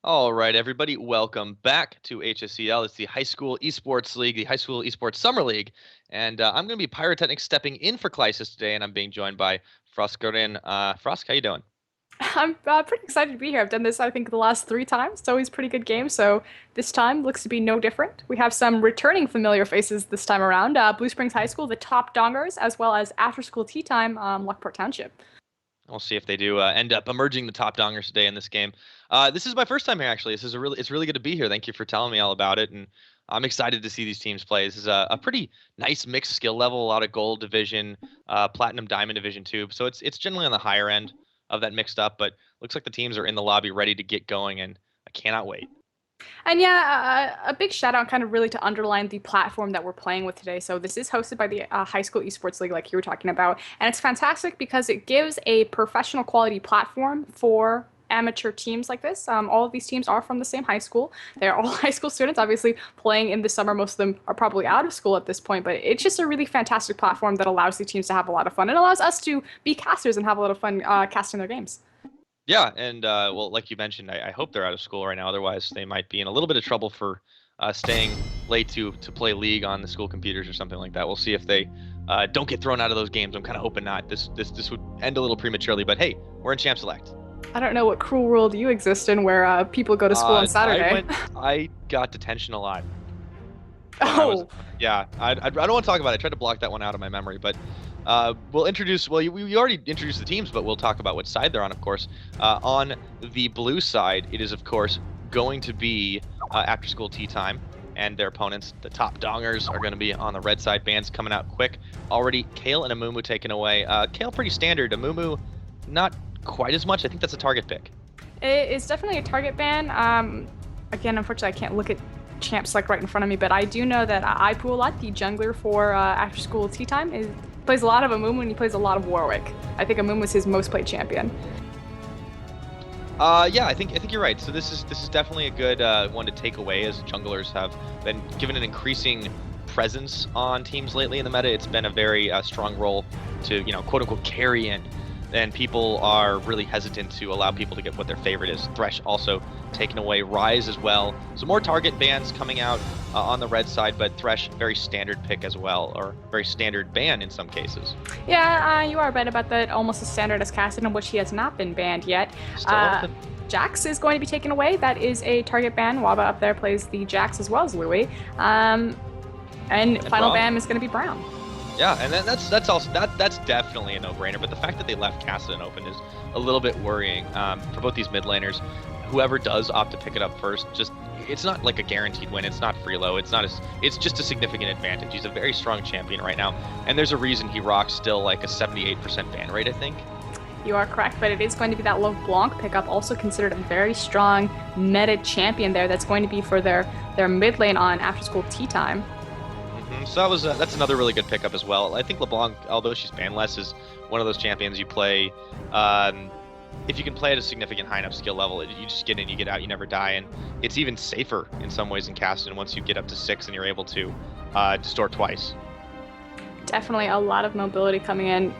All right, everybody, welcome back to HSCL. It's the High School Esports League, the High School Esports Summer League, and I'm going to be Pyrotechnic stepping in for Clysis today, and I'm being joined by Froskarin. Frosk, how you doing? I'm pretty excited to be here. I've done this, I think, the last three times. It's always a pretty good game, so this time looks to be no different. We have some returning familiar faces this time around. Blue Springs High School, the Top Dongers, as well as After School Tea Time, Lockport Township. We'll see if they do end up emerging the top dongers today in this game. This is my first time here, actually. It's really good to be here. Thank you for telling me all about it, and I'm excited to see these teams play. This is a pretty nice mixed skill level, a lot of gold division, platinum diamond division too. So it's generally on the higher end of that mixed up, but looks like the teams are in the lobby ready to get going, and I cannot wait. And yeah, a big shout out kind of really to underline the platform that we're playing with today. So this is hosted by the High School Esports League, like you were talking about, and it's fantastic because it gives a professional quality platform for amateur teams like this. All of these teams are from the same high school. They're all high school students, obviously playing in the summer. Most of them are probably out of school at this point, but it's just a really fantastic platform that allows the teams to have a lot of fun. It allows us to be casters and have a lot of fun casting their games. Yeah, and well, like you mentioned, I hope they're out of school right now. Otherwise, they might be in a little bit of trouble for staying late to play League on the school computers or something like that. We'll see if they don't get thrown out of those games. I'm kind of hoping not. This would end a little prematurely, but hey, we're in Champ Select. I don't know what cruel world you exist in where people go to school on Saturday. I got detention a lot. Oh, Yeah, I don't want to talk about it. I tried to block that one out of my memory, but we'll introduce. Well, we already introduced the teams, but we'll talk about what side they're on, of course. On the blue side, it is of course going to be After School Tea Time, and their opponents, the Top Dongers, are going to be on the red side. Bands coming out quick already. Kale and Amumu taken away. Kale pretty standard. Amumu not quite as much. I think that's a target pick. it is definitely a target ban. Again, unfortunately, I can't look at champs like right in front of me, but I do know that Ipualat, the jungler for After School Tea Time, plays a lot of Amumu and he plays a lot of Warwick. I think Amumu is his most played champion. Yeah, I think you're right. So this is definitely a good one to take away, as junglers have been given an increasing presence on teams lately in the meta. It's been a very strong role to quote unquote carry in, and people are really hesitant to allow people to get what their favorite is. Thresh also taken away, Rise as well. So more target bans coming out on the red side, but Thresh very standard pick as well, or very standard ban in some cases. Yeah, you are right about that. Almost as standard as Cassid, in which he has not been banned yet. Still open. Jax is going to be taken away. That is a target ban. Waba up there plays the Jax as well as Louis. And final ban is going to be Brown. Yeah, and that's also that's definitely a no-brainer. But the fact that they left Kassadin open is a little bit worrying for both these mid laners. Whoever does opt to pick it up first, it's not like a guaranteed win. It's not Freelo. It's just a significant advantage. He's a very strong champion right now, and there's a reason he rocks still like a 78% ban rate, I think. You are correct, but it is going to be that LeBlanc pickup, also considered a very strong meta champion there. That's going to be for their mid lane on After School Tea Time. So that's another really good pickup as well. I think LeBlanc, although she's banless, is one of those champions you play. If you can play at a significant high enough skill level, you just get in, you get out, you never die, and it's even safer in some ways in Kassadin once you get up to 6 and you're able to distort twice. Definitely a lot of mobility coming in.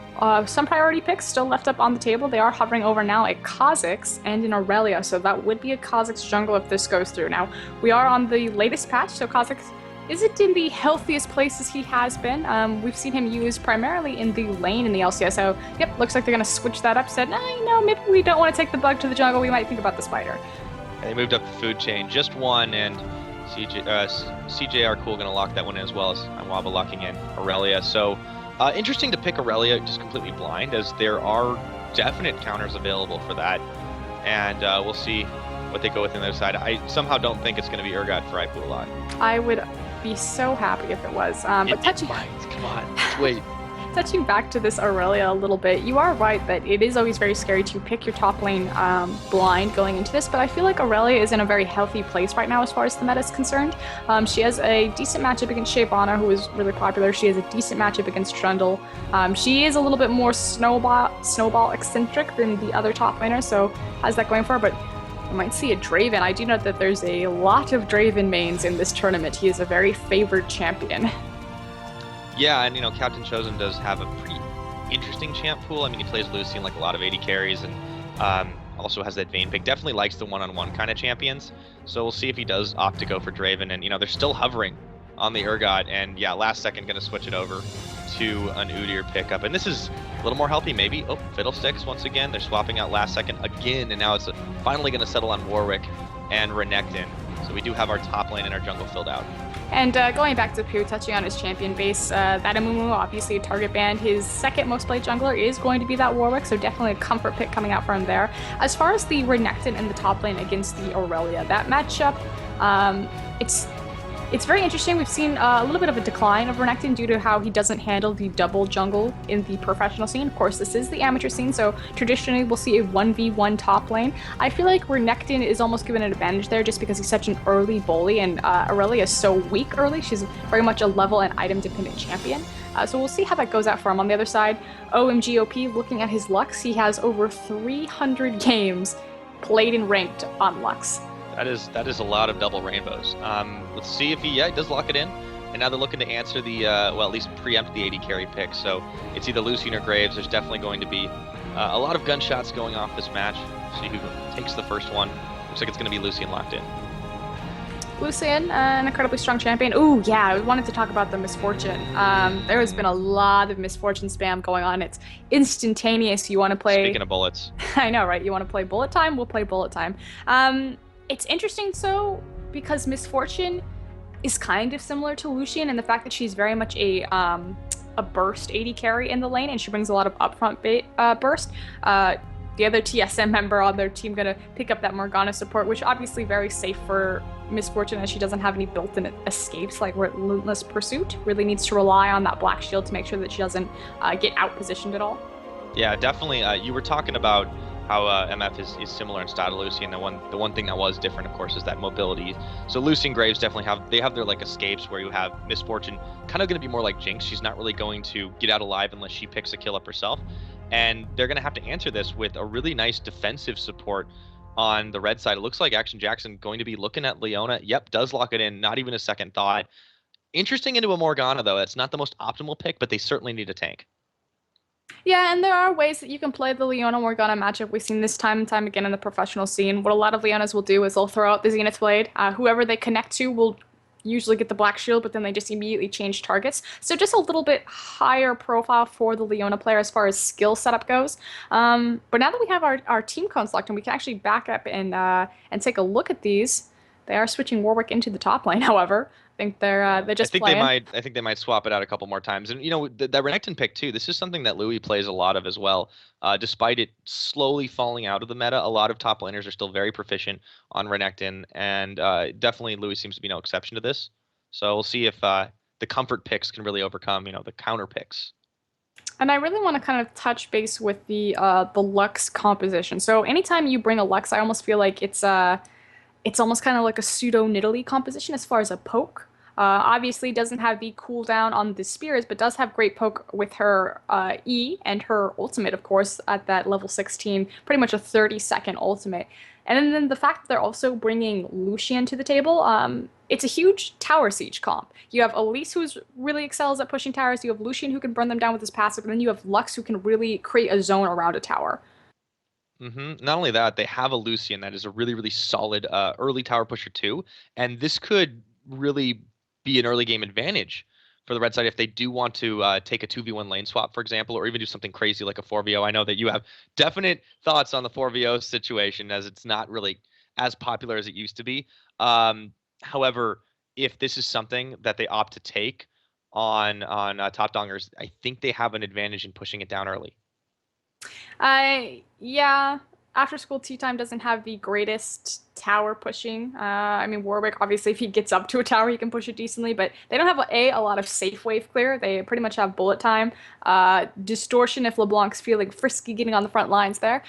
Some priority picks still left up on the table. They are hovering over now a Kha'Zix and an Aurelia, so that would be a Kha'Zix jungle if this goes through. Now, we are on the latest patch, so Kha'Zix isn't in the healthiest places he has been. We've seen him used primarily in the lane in the LCS, so yep, looks like they're going to switch that up. Said, maybe we don't want to take the bug to the jungle, we might think about the spider. They moved up the food chain, just one, and CJ are cool going to lock that one in as well as Waba locking in Aurelia. So interesting to pick Aurelia just completely blind, as there are definite counters available for that, and we'll see what they go with on the other side. I somehow don't think it's going to be Urgot for Ipualat. I would be so happy if it was. But touching, come on, wait. Touching back to this Aurelia a little bit, you are right that it is always very scary to pick your top lane blind going into this, but I feel like Aurelia is in a very healthy place right now as far as the meta is concerned. She has a decent matchup against Shyvana, who is really popular. She has a decent matchup against Trundle. She is a little bit more snowball eccentric than the other top laners, so has that going for her, but we might see a Draven. I do know that there's a lot of Draven mains in this tournament. He is a very favored champion. Yeah, and Captain Chosen does have a pretty interesting champ pool. I mean, he plays Lucian like a lot of AD carries, and also has that Vayne pick. Definitely likes the one-on-one kind of champions. So we'll see if he does opt to go for Draven. And, they're still hovering on the Urgot. And, yeah, last second going to switch it over to an Udyr pickup. And this is a little more healthy, maybe. Oh, Fiddlesticks once again. They're swapping out last second again. And now it's finally going to settle on Warwick and Renekton. So we do have our top lane and our jungle filled out. And going back to Pooh, touching on his champion base, that Amumu, obviously a target band. His second most played jungler is going to be that Warwick, so definitely a comfort pick coming out from there. As far as the Renekton in the top lane against the Aurelia, that matchup, it's very interesting. We've seen a little bit of a decline of Renekton due to how he doesn't handle the double jungle in the professional scene. Of course, this is the amateur scene, so traditionally we'll see a 1v1 top lane. I feel like Renekton is almost given an advantage there just because he's such an early bully, and Aurelia is so weak early. She's very much a level and item dependent champion. So we'll see how that goes out for him. On the other side, OMGOP, looking at his Lux, he has over 300 games played and ranked on Lux. That is a lot of double rainbows. Let's see if he does lock it in. And now they're looking to answer the, at least preempt the AD carry pick. So it's either Lucian or Graves. There's definitely going to be a lot of gunshots going off this match. See who takes the first one. Looks like it's going to be Lucian locked in. Lucian, an incredibly strong champion. Ooh, yeah, I wanted to talk about the Misfortune. There has been a lot of Misfortune spam going on. It's instantaneous. You want to play... Speaking of bullets. I know, right? You want to play bullet time? We'll play bullet time. It's interesting, so, because Misfortune is kind of similar to Lucian in the fact that she's very much a burst AD carry in the lane, and she brings a lot of upfront burst. The other TSM member on their team gonna pick up that Morgana support, which obviously very safe for Misfortune as she doesn't have any built-in escapes like Relentless Pursuit. Really needs to rely on that Black Shield to make sure that she doesn't get out-positioned at all. Yeah, definitely. You were talking about how MF is similar in style to Lucian. The one thing that was different, of course, is that mobility. So Lucian Graves definitely have their like escapes where you have Misfortune kind of going to be more like Jinx. She's not really going to get out alive unless she picks a kill up herself. And they're going to have to answer this with a really nice defensive support on the red side. It looks like Action Jackson going to be looking at Leona. Yep, does lock it in. Not even a second thought. Interesting into a Morgana, though. That's not the most optimal pick, but they certainly need a tank. Yeah, and there are ways that you can play the Leona-Morgana matchup. We've seen this time and time again in the professional scene. What a lot of Leonas will do is they'll throw out the Zenith Blade. Whoever they connect to will usually get the Black Shield, but then they just immediately change targets. So just a little bit higher profile for the Leona player as far as skill setup goes. But now that we have our team cones locked and we can actually back up and take a look at these, they are switching Warwick into the top lane, however. I think they're just playing. I think they might swap it out a couple more times. And that Renekton pick too. This is something that Louis plays a lot of as well. Despite it slowly falling out of the meta, a lot of top laners are still very proficient on Renekton, and definitely Louis seems to be no exception to this. So we'll see if the comfort picks can really overcome the counter picks. And I really want to kind of touch base with the Lux composition. So anytime you bring a Lux, I almost feel like it's almost kind of like a pseudo Nidalee composition as far as a poke. Obviously doesn't have the cooldown on the spears, but does have great poke with her E and her ultimate, of course, at that level 16, pretty much a 30-second ultimate. And then the fact that they're also bringing Lucian to the table, it's a huge tower siege comp. You have Elise, who really excels at pushing towers. You have Lucian, who can burn them down with his passive, and then you have Lux, who can really create a zone around a tower. Not only that, they have a Lucian that is a really, really solid early tower pusher too, and this could really be an early game advantage for the red side if they do want to take a 2v1 lane swap, for example, or even do something crazy like a 4v0. I know that you have definite thoughts on the 4v0 situation, as it's not really as popular as it used to be. However, if this is something that they opt to take on top dongers, I think they have an advantage in pushing it down early. Yeah, after school tea time doesn't have the greatest tower pushing. I mean, Warwick, obviously, if he gets up to a tower, he can push it decently, but they don't have a lot of safe wave clear. They pretty much have bullet time. Distortion if LeBlanc's feeling frisky getting on the front lines there.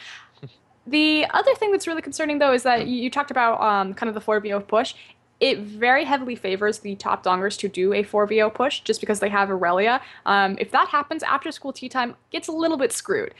The other thing that's really concerning, though, is that you talked about kind of the 4v0 push. It very heavily favors the top dongers to do a 4v0 push just because they have Aurelia. If that happens, after school tea time gets a little bit screwed.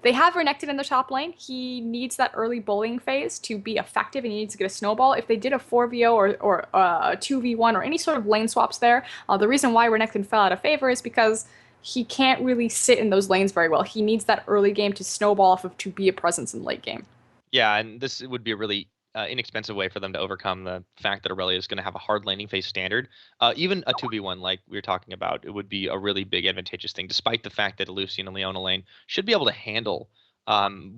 They have Renekton in the top lane. He needs that early bullying phase to be effective, and he needs to get a snowball. If they did a 4v0 or a 2v1 or any sort of lane swaps there, the reason why Renekton fell out of favor is because he can't really sit in those lanes very well. He needs that early game to snowball off of to be a presence in late game. Yeah, and this would be a really inexpensive way for them to overcome the fact that Aurelia is going to have a hard landing phase standard. Even a 2v1 like we were talking about, it would be a really big advantageous thing, despite the fact that Lucian and Leona lane should be able to handle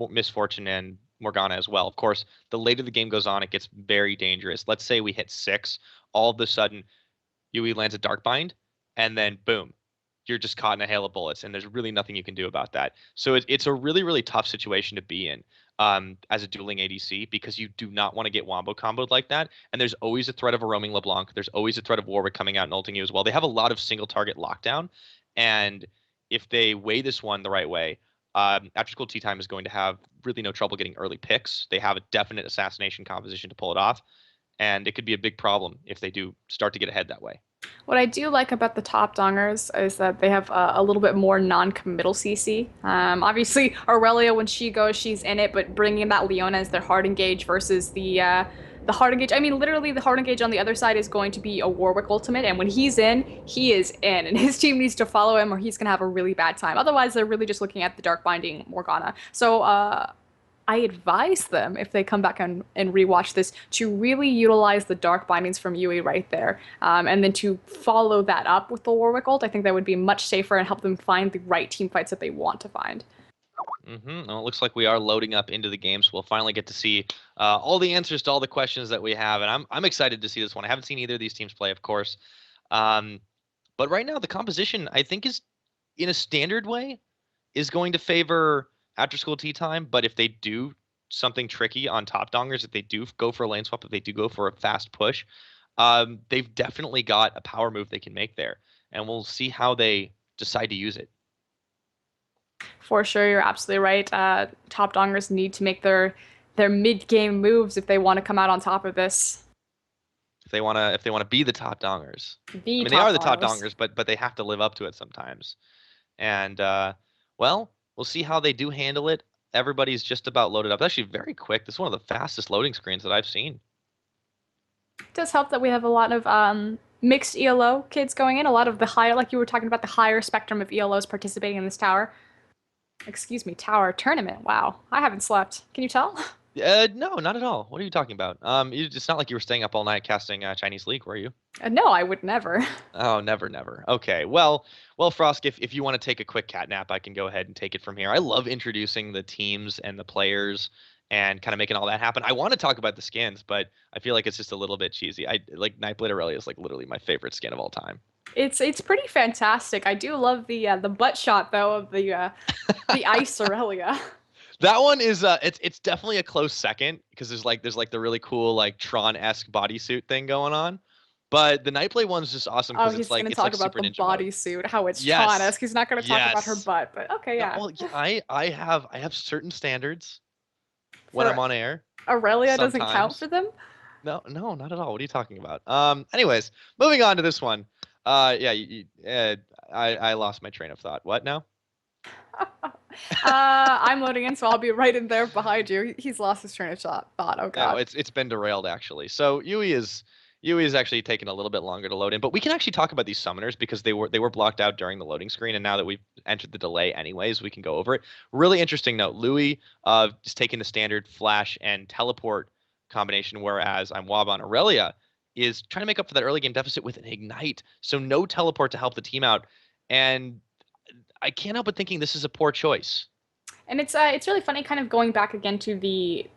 Misfortune and Morgana as well. Of course, the later the game goes on, it gets very dangerous. Let's say we hit 6, all of a sudden Yui lands a Darkbind, and then boom, you're just caught in a hail of bullets, and there's really nothing you can do about that. So it's a really, really tough situation to be in as a dueling ADC because you do not want to get wombo comboed like that. And there's always a threat of a roaming LeBlanc. There's always a threat of Warwick coming out and ulting you as well. They have a lot of single target lockdown, and if they weigh this one the right way, After School Tea Time is going to have really no trouble getting early picks. They have a definite assassination composition to pull it off, and it could be a big problem if they do start to get ahead that way. What I do like about the top dongers is that they have a little bit more non-committal CC. Obviously, Aurelia, when she goes, she's in it, but bringing that Leona as their hard engage versus the hard engage. I mean, literally, the hard engage on the other side is going to be a Warwick ultimate, and when he's in, he is in, and his team needs to follow him, or he's gonna have a really bad time. Otherwise, they're really just looking at the dark binding Morgana. So, I advise them, if they come back and rewatch this, to really utilize the dark bindings from Yui right there. And then to follow that up with the Warwick ult. I think that would be much safer and help them find the right team fights that they want to find. Well, it looks like we are loading up into the game, so we'll finally get to see all the answers to all the questions that we have, and I'm excited to see this one. I haven't seen either of these teams play, of course, but right now the composition I think is, in a standard way, is going to favor After School Tea Time. But if they do something tricky on top dongers, if they do go for a lane swap, if they do go for a fast push, they've definitely got a power move they can make there, and we'll see how they decide to use it. For sure, you're absolutely right. Top dongers need to make their mid-game moves if they want to come out on top of this. If they wanna be the top dongers. The I mean, top they are the top dongers. dongers, but they have to live up to it sometimes. And well, we'll see how they do handle it. Everybody's just about loaded up. It's actually very quick. This is one of the fastest loading screens that I've seen. It does help that we have a lot of mixed ELO kids going in. A lot of the higher, like you were talking about, the higher spectrum of ELOs participating in this tower. Excuse me, tower tournament. Wow, I haven't slept. Can you tell? No, not at all. What are you talking about? It's not like you were staying up all night casting Chinese League, were you? No, I would never. Oh, never, never. Okay, well, Frosk, if you want to take a quick cat nap, I can go ahead and take it from here. I love introducing the teams and the players and kind of making all that happen. I want to talk about the skins, but I feel like it's just a little bit cheesy. I like Nightblade Aurelia is like literally my favorite skin of all time. It's pretty fantastic. I do love the butt shot though of the ice Aurelia. That one is it's definitely a close second because there's like the really cool like Tron-esque bodysuit thing going on. But the Nightblade one's just awesome Oh, because he's it's like gonna it's talk like about Super the Ninja mode. bodysuit, how it's Yes. Tron-esque. He's not gonna talk about her Yes. butt, but okay, No, yeah. well, yeah, I have certain standards when For I'm on air. Aurelia doesn't count Sometimes. for them? No, not at all. What are you talking about? Anyways, moving on to this one. Yeah, I lost my train of thought. What now? I'm loading in, so I'll be right in there behind you. He's lost his train of thought. Oh No, god. it's been derailed actually. So Yui is actually taking a little bit longer to load in, but we can actually talk about these summoners because they were blocked out during the loading screen, and now that we've entered the delay anyways, we can go over it. Really interesting note. Louis is taking the standard flash and teleport combination, whereas I'm Wab on Aurelia is trying to make up for that early game deficit with an ignite. So no teleport to help the team out. And I can't help but thinking this is a poor choice. And it's really funny, kind of going back again to the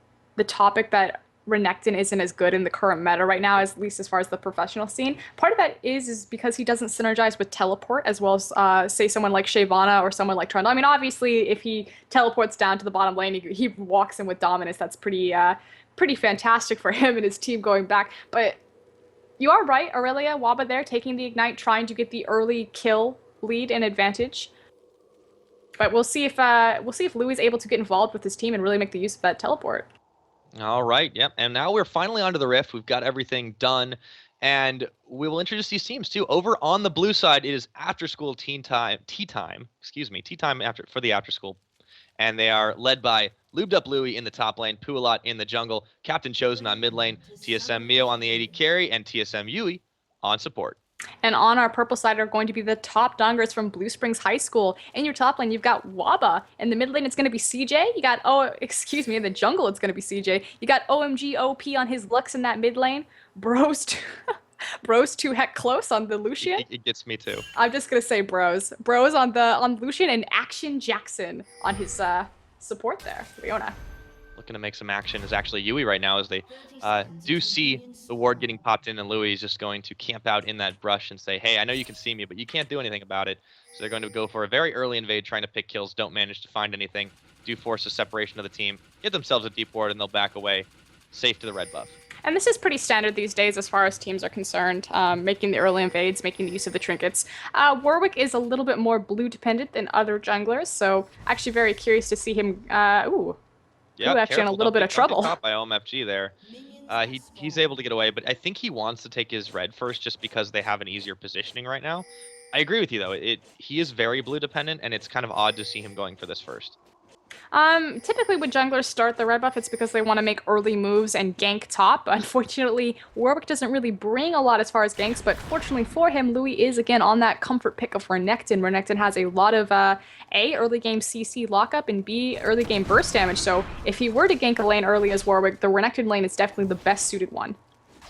topic that Renekton isn't as good in the current meta right now, at least as far as the professional scene. Part of that is because he doesn't synergize with teleport as well as say someone like Shyvana or someone like Trundle. I mean, obviously, if he teleports down to the bottom lane, he walks in with dominance. That's pretty fantastic for him and his team going back. But you are right, Aurelia, Waba there taking the ignite, trying to get the early kill lead and advantage. But we'll see if Louis is able to get involved with his team and really make the use of that teleport. All right, yep. And now we're finally onto the Rift. We've got everything done. And we will introduce these teams too. Over on the blue side, it is After School tea time after for the After School. And they are led by Lubed Up Louis in the top lane, Pualat in the jungle, Captain Chosen on mid lane, TSM Mio on the AD carry, and TSM Yui on support. And on our purple side are going to be the top dongers from Blue Springs High School. In your top lane, you've got Waba. In the mid lane, it's going to be CJ. You got, oh, excuse me, in the jungle, it's going to be CJ. You got OMG OP on his Lux in that mid lane. Bros, bros too heck close on the Lucian. It gets me too. I'm just going to say bros. Bros on Lucian and Action Jackson on his support there, Leona. Looking to make some action is actually Yui right now, as they do see the ward getting popped in, and Louis is just going to camp out in that brush and say, hey, I know you can see me, but you can't do anything about it. So they're going to go for a very early invade, trying to pick kills, don't manage to find anything, do force a separation of the team, get themselves a deep ward, and they'll back away, safe to the red buff. And this is pretty standard these days as far as teams are concerned, making the early invades, making the use of the trinkets. Warwick is a little bit more blue dependent than other junglers, so actually very curious to see him, Yeah, actually in a little bit of trouble. Caught by OMFG there. He's able to get away, but I think he wants to take his red first just because they have an easier positioning right now. I agree with you though. He is very blue dependent, and it's kind of odd to see him going for this first. Typically when junglers start the red buff, it's because they want to make early moves and gank top. Unfortunately, Warwick doesn't really bring a lot as far as ganks, but fortunately for him, Louis is again on that comfort pick of Renekton. Renekton has a lot of A, early game CC lockup, and B, early game burst damage. So if he were to gank a lane early as Warwick, the Renekton lane is definitely the best suited one.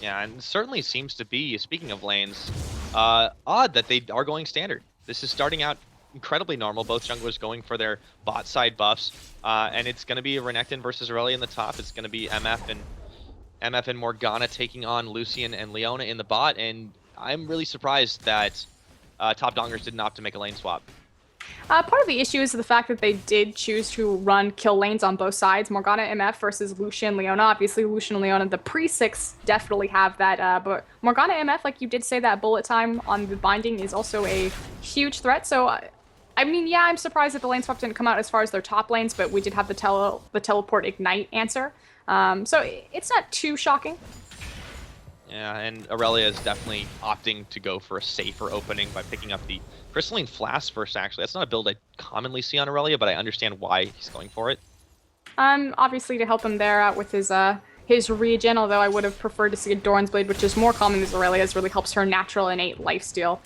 Yeah, and certainly seems to be, speaking of lanes, odd that they are going standard. This is starting out incredibly normal, both junglers going for their bot side buffs, and it's going to be Renekton versus Aurelia in the top. It's going to be MF and Morgana taking on Lucian and Leona in the bot, and I'm really surprised that top dongers didn't opt to make a lane swap. Part of the issue is the fact that they did choose to run kill lanes on both sides. Morgana MF versus Lucian Leona. Obviously, Lucian and Leona, the pre-6 definitely have that, but Morgana MF, like you did say, that bullet time on the binding is also a huge threat, so I mean, yeah, I'm surprised that the lane swap didn't come out as far as their top lanes, but we did have the teleport ignite answer. So it's not too shocking. Yeah, and Aurelia is definitely opting to go for a safer opening by picking up the Crystalline Flask first, actually. That's not a build I commonly see on Aurelia, but I understand why he's going for it. Obviously to help him there out with his regen, although I would have preferred to see a Doran's Blade, which is more common as Aurelia's, really helps her natural innate lifesteal.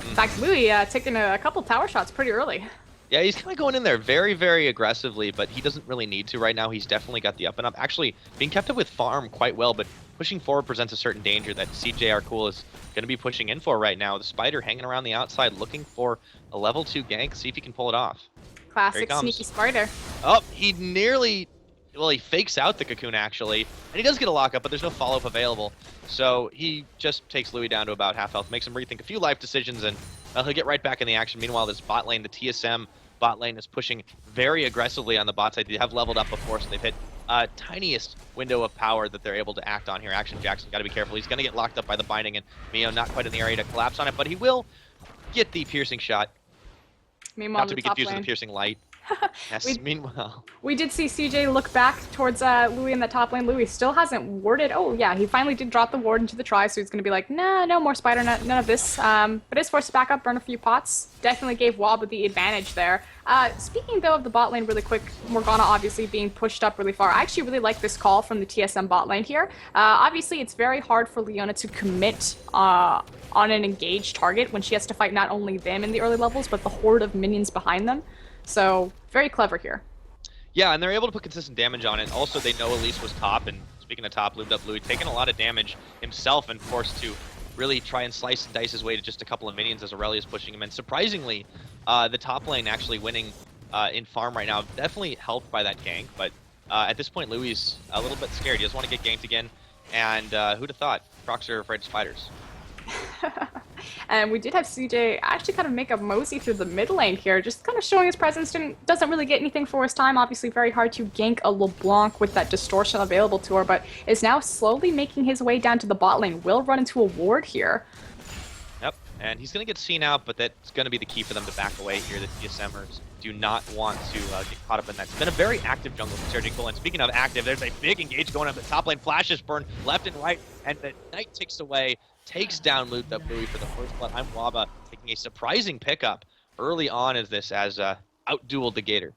In fact, Louis taking a couple tower shots pretty early. Yeah, he's kind of going in there very, very aggressively, but he doesn't really need to right now. He's definitely got the up and up. Actually, being kept up with farm quite well, but pushing forward presents a certain danger that CJ Arcool is going to be pushing in for right now. The Spider hanging around the outside looking for a level 2 gank, see if he can pull it off. Classic sneaky Spider. Oh, he nearly... Well, he fakes out the cocoon, actually, and he does get a lockup, but there's no follow-up available. So he just takes Louis down to about half health, makes him rethink a few life decisions, and he'll get right back in the action. Meanwhile, this bot lane, the TSM bot lane, is pushing very aggressively on the bot side. They have leveled up before, so they've hit tiniest window of power that they're able to act on here. Action Jackson got to be careful. He's going to get locked up by the binding, and Mio not quite in the area to collapse on it, but he will get the piercing shot. Meanwhile, not to be confused with the piercing light. Yes, meanwhile. We did see CJ look back towards Louis in the top lane. Louis still hasn't warded. Oh, yeah, he finally did drop the ward into the try, so he's going to be like, nah, no more Spider, none of this. But is forced to back up, burn a few pots. Definitely gave Waba the advantage there. Speaking, though, of the bot lane really quick, Morgana obviously being pushed up really far. I actually really like this call from the TSM bot lane here. Obviously, it's very hard for Leona to commit on an engaged target when she has to fight not only them in the early levels, but the horde of minions behind them. So, very clever here. Yeah, and they're able to put consistent damage on it. Also, they know Elise was top, and speaking of top, lubed up Louis, taking a lot of damage himself and forced to really try and slice and dice his way to just a couple of minions as Aurelia is pushing him in. Surprisingly, the top lane actually winning in farm right now, definitely helped by that gank, but at this point, Louis is a little bit scared. He doesn't want to get ganked again, and who'd have thought? Crocs are afraid of spiders. And we did have CJ actually kind of make a mosey through the mid lane here, just kind of showing his presence. Doesn't really get anything for his time. Obviously very hard to gank a LeBlanc with that distortion available to her, but is now slowly making his way down to the bot lane. Will run into a ward here. Yep, and he's going to get seen out, but that's going to be the key for them to back away here. The TSMers do not want to get caught up in that. It's been a very active jungle from Sergey Cole, and speaking of active, there's a big engage going on the top lane. Flashes burn left and right, and the Knight ticks away. Takes down Lubed Up Louis for the first blood. I'm Waba taking a surprising pickup early on as this outdueled the Gator.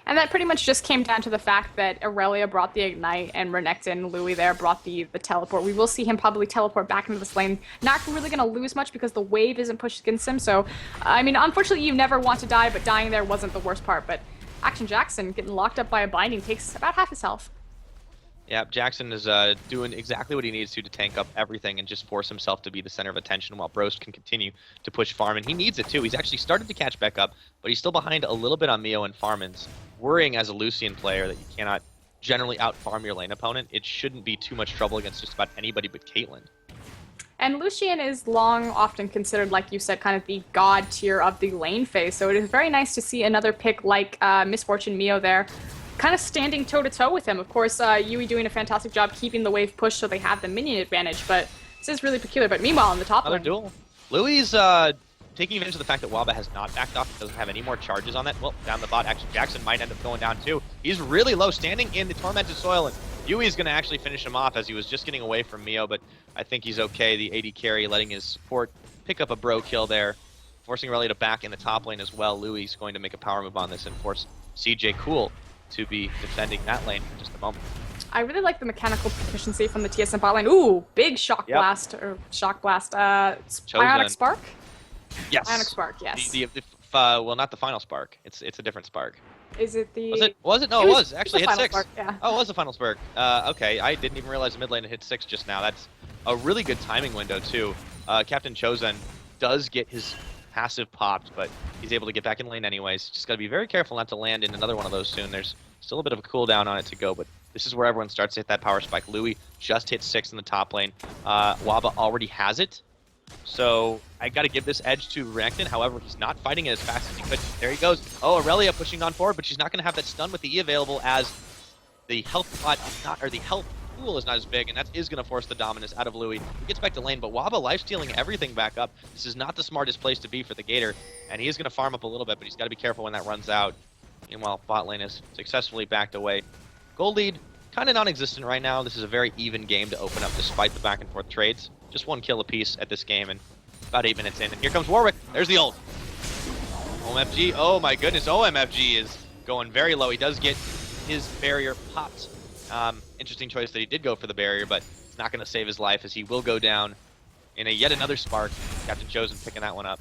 And that pretty much just came down to the fact that Aurelia brought the Ignite and Renekton, Louis there, brought the teleport. We will see him probably teleport back into this lane. Not really going to lose much because the wave isn't pushed against him. So, I mean, unfortunately, you never want to die, but dying there wasn't the worst part. But Action Jackson getting locked up by a binding takes about half his health. Yeah, Jackson is doing exactly what he needs to tank up everything and just force himself to be the center of attention while Brost can continue to push farm. And he needs it too. He's actually started to catch back up, but he's still behind a little bit on Mio and Farmins. Worrying as a Lucian player that you cannot generally out-farm your lane opponent. It shouldn't be too much trouble against just about anybody but Caitlyn. And Lucian is often considered, like you said, kind of the god tier of the lane phase. So it is very nice to see another pick like Miss Fortune Mio there, kind of standing toe-to-toe with him. Of course, Yui doing a fantastic job keeping the wave pushed so they have the minion advantage, but this is really peculiar. But meanwhile, in the top Another lane... duel. Louis taking advantage of the fact that Waba has not backed off, doesn't have any more charges on that. Well, down the bot, actually Jackson might end up going down too. He's really low, standing in the Tormented Soil, and Yui is going to actually finish him off as he was just getting away from Mio, but I think he's okay. The AD carry letting his support pick up a bro kill there, forcing Aurelia to back in the top lane as well. Louis is going to make a power move on this and force CJ Cool to be defending that lane for just a moment. I really like the mechanical proficiency from the TSM bot lane. Ooh, big shock blast, or shock blast. Ionic Spark? Yes. Ionic Spark, yes. Well, not the final spark. It's a different spark. Is it the... Was it? No, it was. Actually, hit 6. Spark, yeah. Oh, it was the final spark. Okay, I didn't even realize the mid lane hit 6 just now. That's a really good timing window, too. Captain Chosen does get his passive popped, but he's able to get back in lane anyways. Just got to be very careful not to land in another one of those soon. There's still a bit of a cooldown on it to go, but this is where everyone starts to hit that power spike. Louis just hit 6 in the top lane. Waba already has it, so I got to give this edge to Renekton. However, he's not fighting it as fast as he could. There he goes. Oh, Aurelia pushing on forward, but she's not going to have that stun with the E available as the health pot is not, or the health pool is not as big, and that is going to force the dominance out of Louis. He gets back to lane, but Waba lifestealing everything back up. This is not the smartest place to be for the Gator, and he is going to farm up a little bit, but he's got to be careful when that runs out. Meanwhile, bot lane is successfully backed away. Gold lead, kind of non-existent right now. This is a very even game to open up despite the back and forth trades. Just 1 kill apiece at this game, and about 8 minutes in. And here comes Warwick. There's the ult. OMFG. Oh my goodness. OMFG is going very low. He does get his barrier popped. Interesting choice that he did go for the barrier, but it's not going to save his life as he will go down in yet another spark. Captain Chosen picking that one up.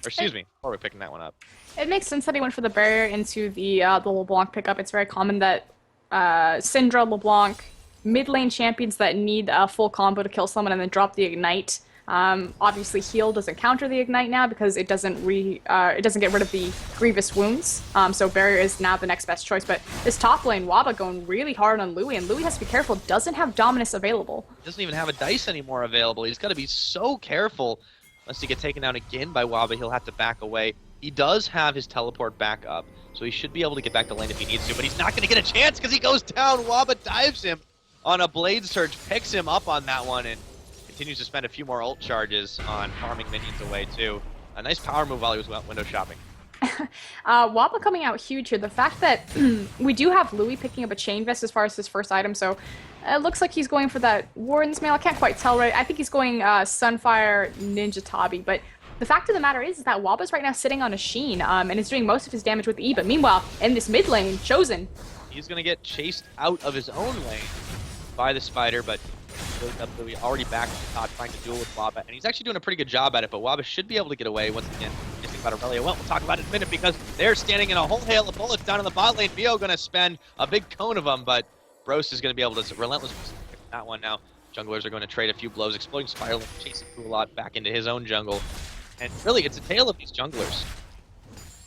Or excuse me, Warwick picking that one up. It makes sense that he went for the barrier into the LeBlanc pickup. It's very common that Syndra, LeBlanc, mid lane champions that need a full combo to kill someone and then drop the Ignite. Obviously, heal doesn't counter the Ignite now because it doesn't get rid of the grievous wounds. So barrier is now the next best choice. But this top lane, Waba going really hard on Louis, and Louis has to be careful. Doesn't have Dominus available. Doesn't even have a dice anymore available. He's got to be so careful. Unless he gets taken down again by Waba, he'll have to back away. He does have his teleport back up, so he should be able to get back to lane if he needs to, but he's not going to get a chance because he goes down. Waba dives him on a Blade Surge, picks him up on that one, and continues to spend a few more ult charges on farming minions away, too. A nice power move while he was window shopping. Waba coming out huge here. The fact that we do have Louis picking up a Chain Vest as far as his first item, so it looks like he's going for that Warden's Mail. I can't quite tell, right? I think he's going Sunfire Ninja Tabi, but the fact of the matter is that Waba's right now sitting on a Sheen, and is doing most of his damage with E, but meanwhile, in this mid lane, Chosen. He's going to get chased out of his own lane by the Spider, but Louis already back to the top trying to duel with Waba, and he's actually doing a pretty good job at it, but Waba should be able to get away once again. Missing about Aurelia. Well, we'll talk about it in a minute because they're standing in a whole hail of bullets down in the bot lane. Mio going to spend a big cone of them, but Bros is going to be able to relentlessly pick that one now. Junglers are going to trade a few blows, exploding spiral, chasing Pulot back into his own jungle. And really, it's a tale of these junglers.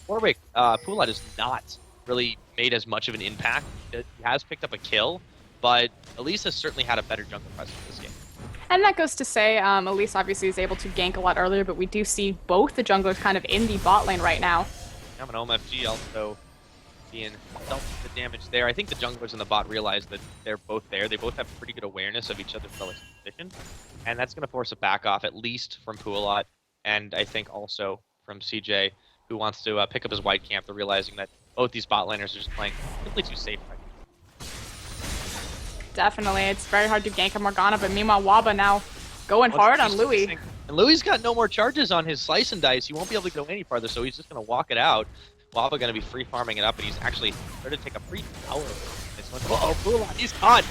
Warwick, Pulot has not really made as much of an impact. He has picked up a kill, but Elise has certainly had a better jungle presence this game. And that goes to say, Elise obviously is able to gank a lot earlier, but we do see both the junglers kind of in the bot lane right now. I'm an OMFG also being dealt the damage there. I think the junglers in the bot realize that they're both there. They both have pretty good awareness of each other's relative position, and that's going to force a back off, at least from Pulot, and I think also from CJ, who wants to pick up his white camp. They're realizing that both these bot laners are just playing simply too safe right now. Definitely, it's very hard to gank a Morgana, but meanwhile Waba now going hard on Louis. And Louis got no more charges on his Slice and Dice. He won't be able to go any farther, so he's just going to walk it out. Waba going to be free farming it up, and he's actually started to take a free tower. This one. Uh-oh, Mulan, he's caught.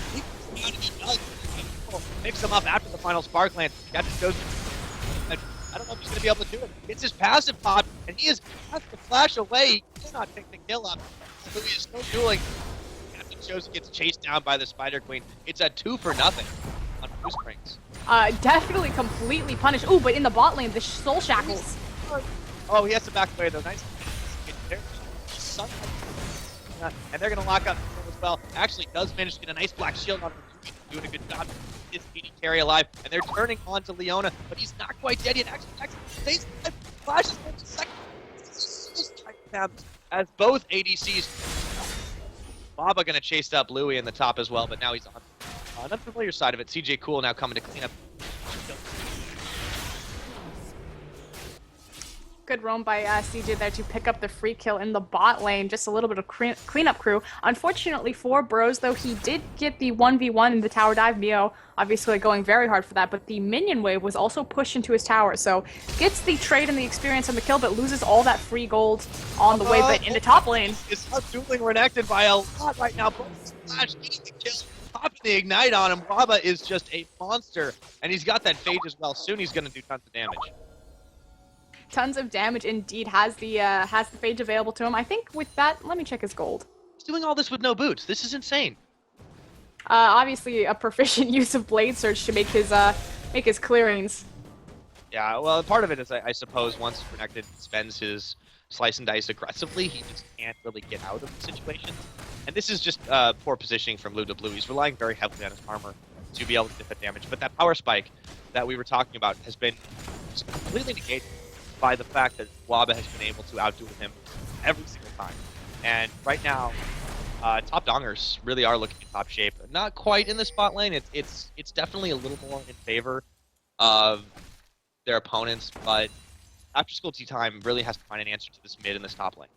Picks him up after the final Spark Lance. Just goes. I don't know if he's going to be able to do it. It's his passive pop, and he is has to flash away. He cannot pick the kill up. Louis is still dueling. Captain Josie gets chased down by the Spider Queen. It's a 2 for nothing on Boost Springs. Definitely completely punished. Ooh, but in the bot lane, the Soul Shackles. Oh, he has to back away though. Nice. And they're going to lock up as well. Actually does manage to get a nice black shield on him. Doing a good job. His PD carry alive, and they're turning on to Leona, but he's not quite dead yet. Actually stays alive. Flashes for a second. As both ADCs. Waba going to chase up Louis in the top as well, but now he's on the unfamiliar side of it. CJ Cool now coming to clean up. Good roam by CJ there to pick up the free kill in the bot lane. Just a little bit of cleanup crew. Unfortunately for Bros, though, he did get the 1v1 in the tower dive. Neo obviously going very hard for that, but the minion wave was also pushed into his tower. So gets the trade and the experience and the kill, but loses all that free gold on the way. But in the top lane... Is dueling reenacted by a lot right now. Bros Flash getting the kill. Popping the ignite on him. Waba is just a monster, and he's got that phage as well. Soon he's going to do tons of damage. Tons of damage indeed. Has the phage available to him. I think with that, let me check his gold. He's doing all this with no boots. This is insane. Obviously a proficient use of Blade Surge to make his clearings. Yeah, well, part of it is, I suppose, once Renekton spends his slice and dice aggressively, he just can't really get out of the situation. And this is just poor positioning from Lou to Blue. He's relying very heavily on his armor to be able to defend damage. But that power spike that we were talking about has been completely negated by the fact that Waba has been able to outdo him every single time. And right now, top dongers really are looking in top shape. Not quite in the spot lane. It's definitely a little more in favor of their opponents, but After School Tea Time really has to find an answer to this mid and this top lane.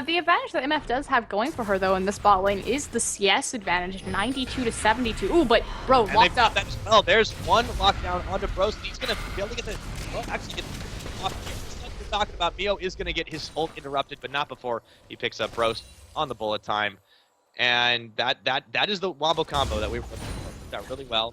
The advantage that MF does have going for her, though, in this bot lane is the CS advantage, 92 to 72. Ooh, but Bro locked up. That as well. There's one lockdown onto Bros. He's going to be able to get the... Well, actually get off here. We're talking about Mio is going to get his ult interrupted, but not before he picks up Bros on the bullet time. And that is the wombo combo that we were looking for. Worked out really well.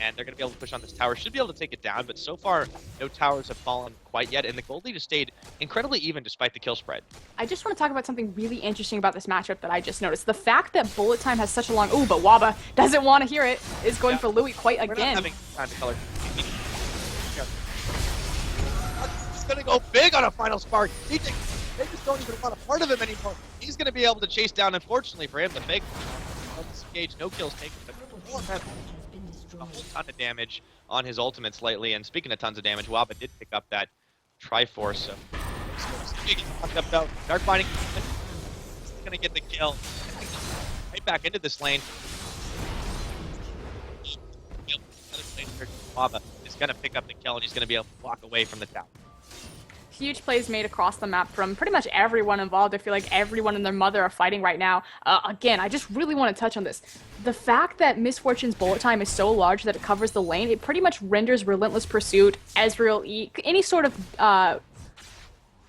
And they're going to be able to push on this tower. Should be able to take it down, but so far, no towers have fallen quite yet, and the gold lead has stayed incredibly even despite the kill spread. I just want to talk about something really interesting about this matchup that I just noticed. The fact that bullet time has such a long... Ooh, but Waba doesn't want to hear it, is going for Louis quite We're again. not having time to color. He's going to go big on a final spark. They just don't even want a part of him anymore. He's going to be able to chase down, unfortunately for him, the fake. No kills taken, but a whole ton of damage on his ultimate slightly. And speaking of tons of damage, Waba did pick up that Triforce. So fucked up though. Dark Binding is gonna get the kill. Right back into this lane. Waba is gonna pick up the kill, and he's gonna be able to walk away from the tower. Huge plays made across the map from pretty much everyone involved. I feel like everyone and their mother are fighting right now. Again, I just really want to touch on this. The fact that Miss Fortune's bullet time is so large that it covers the lane, it pretty much renders Relentless Pursuit, Ezreal E, any sort of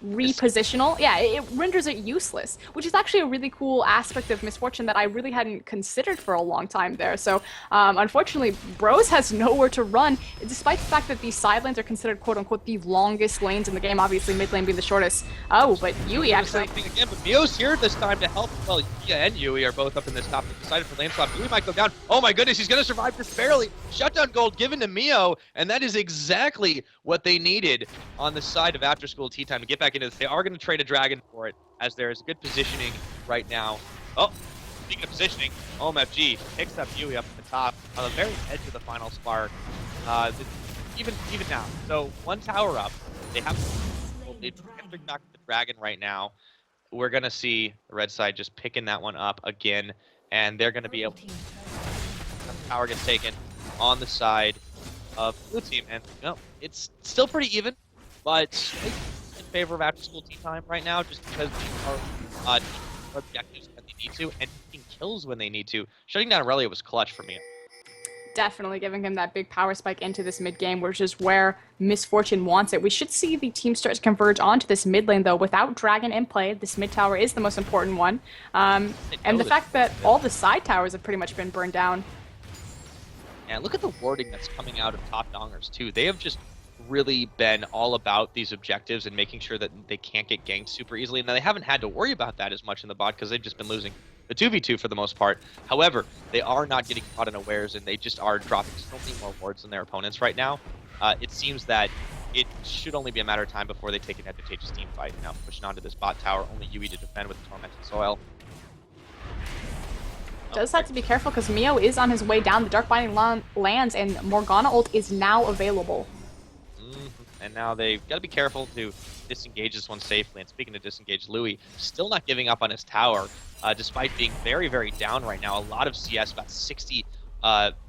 repositional, yeah, it renders it useless, which is actually a really cool aspect of Miss Fortune that I really hadn't considered for a long time there. So unfortunately, Bros has nowhere to run, despite the fact that these side lanes are considered quote-unquote the longest lanes in the game, obviously mid lane being the shortest. Oh, but Yui actually... Again, but Mio's here this time to help. Well, Yia and Yui are both up in this top. They decided for lane swap. Yui might go down. Oh my goodness, he's going to survive just barely. Shutdown gold given to Mio, and that is exactly what they needed on the side of After School Tea Time to get back into this. They are going to trade a dragon for it, as there is good positioning right now. Oh, speaking of positioning, OMFG picks up Yui up at the top on the very edge of the final spark. Even now, so one tower up. They have entering back the dragon right now. We're going to see the red side just picking that one up again, and they're going to be able to... Tower gets taken on the side of blue team, and it's still pretty even, but in favor of After School Tea Time right now, just because they are objectives when they need to, and taking kills when they need to. Shutting down Aurelia was clutch for me. Definitely giving him that big power spike into this mid game, which is where Misfortune wants it. We should see the team start to converge onto this mid lane, though. Without Dragon in play, this mid tower is the most important one. And the fact that all the side towers have pretty much been burned down. And look at the wording that's coming out of Top Dongers, too. They have just really been all about these objectives and making sure that they can't get ganked super easily. And they haven't had to worry about that as much in the bot because they've just been losing the 2v2 for the most part. However, they are not getting caught unawares, and they just are dropping so many more wards than their opponents right now. It seems that it should only be a matter of time before they take an advantageous team fight. Now pushing onto this bot tower, only Yui to defend with the Tormented Soil. Does have to be careful because Mio is on his way down. The Dark Binding lands, and Morgana ult is now available. And now they've got to be careful to disengage this one safely. And speaking of disengage, Louis still not giving up on his tower, despite being very, very down right now. A lot of CS, about 60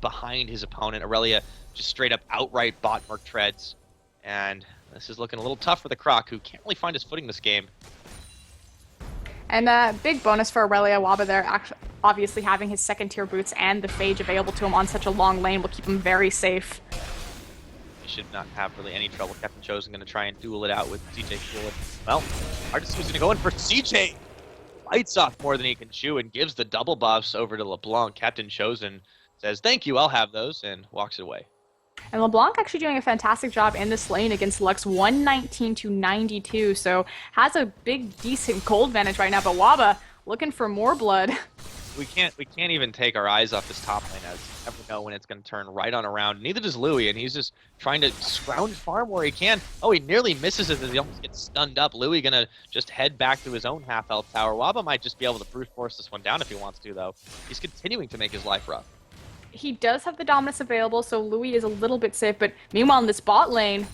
behind his opponent. Aurelia just straight up outright bot Merc Treads. And this is looking a little tough for the Croc, who can't really find his footing this game. And big bonus for Aurelia. Waba there, obviously having his second tier boots and the Phage available to him on such a long lane will keep him very safe. Should not have really any trouble. Captain Chosen going to try and duel it out with CJ Cool. Well, Artis is going to go in for CJ. Bites off more than he can chew and gives the double buffs over to LeBlanc. Captain Chosen says, "Thank you, I'll have those," and walks away. And LeBlanc actually doing a fantastic job in this lane against Lux, 119 to 92, so has a big, decent gold advantage right now. But Waba looking for more blood. We can't even take our eyes off this top lane, as you never know when it's going to turn right on around. Neither does Louis, and he's just trying to scrounge farm where he can. Oh, he nearly misses it as he almost gets stunned up. Louis going to just head back to his own half-health tower. Waba might just be able to brute force this one down if he wants to, though. He's continuing to make his life rough. He does have the Dominus available, so Louis is a little bit safe, but meanwhile in this bot lane,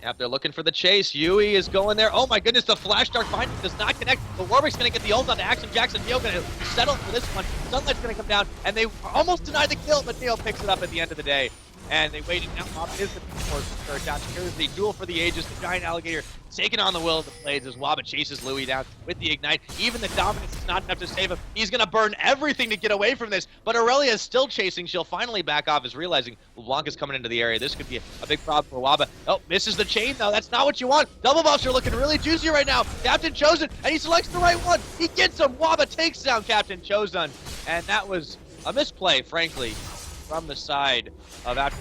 yep, they're looking for the chase. Yui is going there. Oh my goodness, the Flash Dark Binding does not connect. But Warwick's going to get the ult onto Action Jackson. Neo going to settle for this one. Sunlight's going to come down, and they almost deny the kill, but Neo picks it up at the end of the day. And they waited. Now Mob is the first down. Here's the duel for the ages. The Giant Alligator taking on the will of the blades as Waba chases Louis down with the Ignite. Even the Dominance is not enough to save him. He's going to burn everything to get away from this. But Aurelia is still chasing. She'll finally back off as realizing LeBlanc is coming into the area. This could be a big problem for Waba. Oh, misses the chain though. That's not what you want. Double buffs are looking really juicy right now. Captain Chosen, and he selects the right one. He gets him. Waba takes down Captain Chosen. And that was a misplay, frankly, from the side of After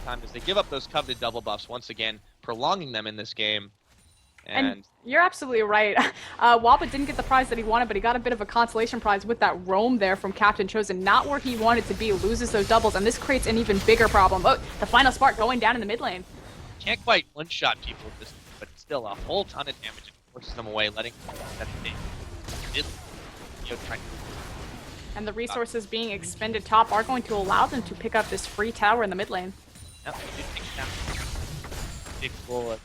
Time as they give up those coveted double buffs once again, prolonging them in this game. And you're absolutely right. Waba didn't get the prize that he wanted, but he got a bit of a consolation prize with that roam there from Captain Chosen. Not where he wanted to be, loses those doubles, and this creates an even bigger problem. Oh, the final spark going down in the mid lane. Can't quite one-shot people with this, but still a whole ton of damage and forces them away, letting that and the resources being expended top are going to allow them to pick up this free tower in the mid lane. Yep, big cool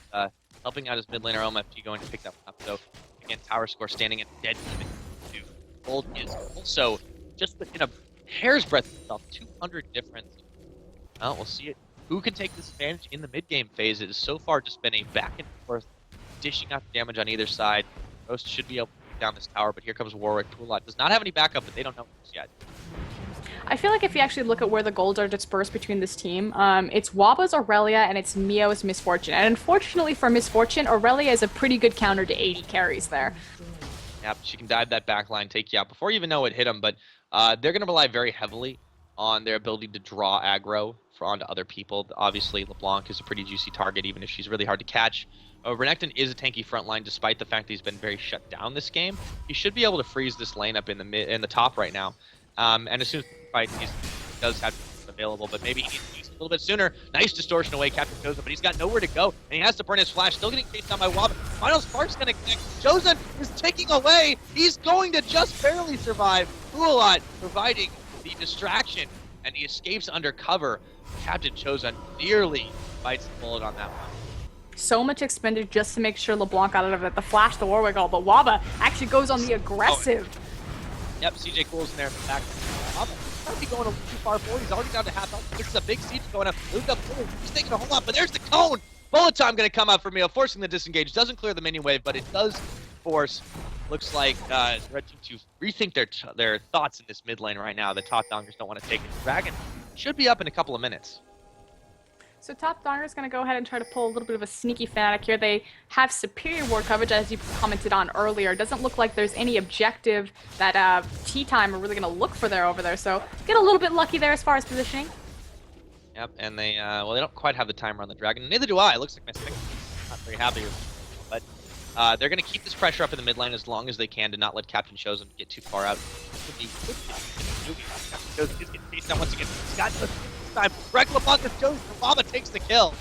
helping out his mid laner OMFG going to pick that one up. So again, tower score standing at dead even. Gold is also just within a hair's breadth of itself, 200 difference. Well, we'll see it. Who can take this advantage in the mid game phase? It has so far just been a back and forth, dishing out damage on either side. Roast should be able to take down this tower, but here comes Warwick. Pulot does not have any backup, but they don't know this yet. I feel like if you actually look at where the golds are dispersed between this team, it's Waba's Aurelia and it's Mio's Misfortune. And unfortunately for Misfortune, Aurelia is a pretty good counter to 80 carries there. Yep, she can dive that back line, take you out before you even know it hit them, but they're going to rely very heavily on their ability to draw aggro onto other people. Obviously, LeBlanc is a pretty juicy target, even if she's really hard to catch. Renekton is a tanky front line, despite the fact that he's been very shut down this game. He should be able to freeze this lane up in the top right now. And as soon as the fight, he does have available, but maybe he needs to use it a little bit sooner. Nice distortion away, Captain Chosen, but he's got nowhere to go, and he has to burn his flash. Still getting chased down by Waba. Final Spark's gonna connect. Chosen is ticking away. He's going to just barely survive. Pulot providing the distraction, and he escapes under cover. Captain Chosen nearly bites the bullet on that one. So much expended just to make sure LeBlanc got out of it. The flash, the Warwick ult, but Waba actually goes on the aggressive. Yep, CJ Cool's in there in the back. Might be going a little too far forward. He's already down to half health. This is a big siege going up. Luke up forward. He's taking a whole lot, but there's the cone. Bullet time going to come out for Mio, forcing the disengage. Doesn't clear the minion wave, but it does force. Looks like Red Team to rethink their thoughts in this mid lane right now. The top dongers don't want to take it. Dragon should be up in a couple of minutes. So Top Donner is going to go ahead and try to pull a little bit of a sneaky Fnatic here. They have superior ward coverage, as you commented on earlier. It doesn't look like there's any objective that Tea Time are really going to look for there over there. So get a little bit lucky there as far as positioning. Yep, and they, well, they don't quite have the timer on the Dragon. Neither do I. It looks like my stick not very happy with it. But they're going to keep this pressure up in the mid lane as long as they can to not let Captain Chosen get too far out. Chosen is getting chased down once again. Scott this time. Regular block of Chosen. Lava takes the kill.